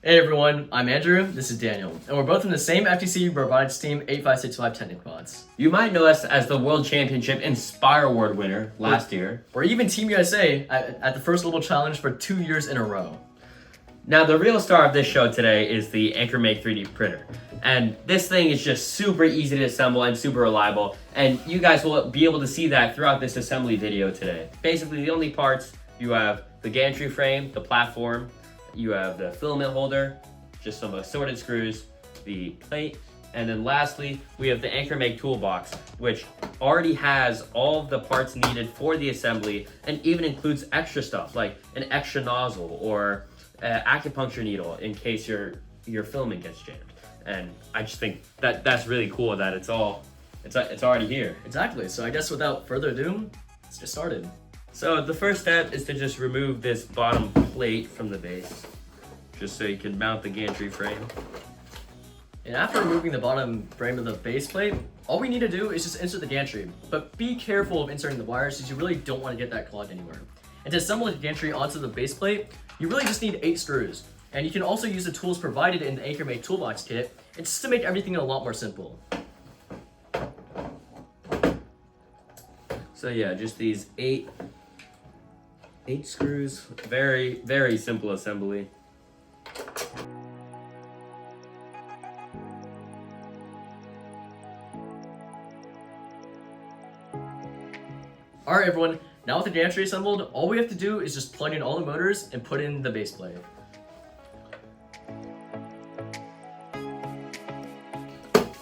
Hey everyone, I'm Andrew, this is Daniel, and we're both in the same FTC robotics team 8565 Technicbots. You might know us as the World Championship Inspire Award winner last year. Or even Team USA at the first global challenge for 2 years in a row. Now the real star of this show today is the Ankermake 3D printer. And this thing is just super easy to assemble and super reliable. And you guys will be able to see that throughout this assembly video today. Basically the only parts, you have the gantry frame, the platform, you have the filament holder, just some assorted screws, the plate, and then lastly, we have the Ankermake toolbox, which already has all of the parts needed for the assembly and even includes extra stuff like an extra nozzle or an acupuncture needle in case your filament gets jammed. And I just think that that's really cool that it's already here. Exactly, so I guess without further ado, let's get started. So the first step is to just remove this bottom plate from the base, just so you can mount the gantry frame. And after removing the bottom frame of the base plate, all we need to do is just insert the gantry. But be careful of inserting the wires since you really don't want to get that clogged anywhere. And to assemble the gantry onto the base plate, you really just need 8 screws. And you can also use the tools provided in the Ankermake toolbox kit, and just to make everything a lot more simple. So yeah, just these 8 screws. Very, very simple assembly. Alright everyone, now with the gantry assembled, all we have to do is just plug in all the motors and put in the base plate.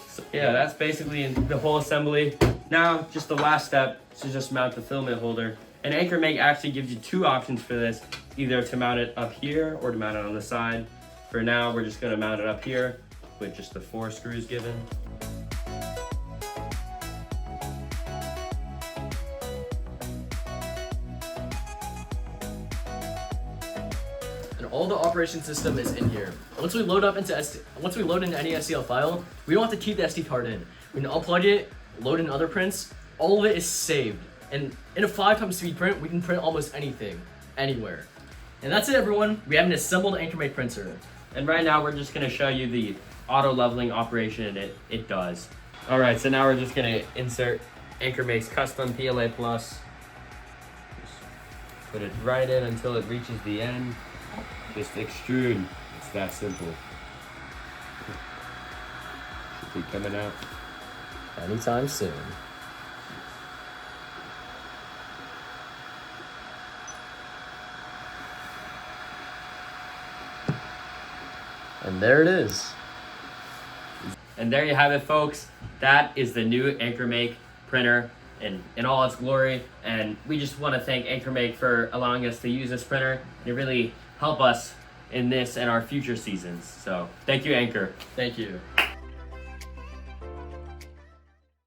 So yeah, that's basically the whole assembly. Now, just the last step is to just mount the filament holder. And Ankermake actually gives you 2 options for this, either to mount it up here or to mount it on the side. For now, we're just going to mount it up here with just the 4 screws given. And all the operation system is in here. Once we load into any STL file, we don't have to keep the SD card in. We can unplug it, load in other prints, all of it is saved. And in a 5x speed print, we can print almost anything, anywhere. And that's it everyone, we have an assembled Ankermake printer. And right now we're just gonna show you the auto leveling operation it does. All right, so now we're just gonna insert Ankermake's custom PLA Plus. Just put it right in until it reaches the end. Just extrude, it's that simple. Should be coming out Anytime soon. And there it is. And there you have it, folks. That is the new Ankermake printer in all its glory. And we just want to thank Ankermake for allowing us to use this printer and really help us in this and our future seasons. So thank you, Anker. Thank you.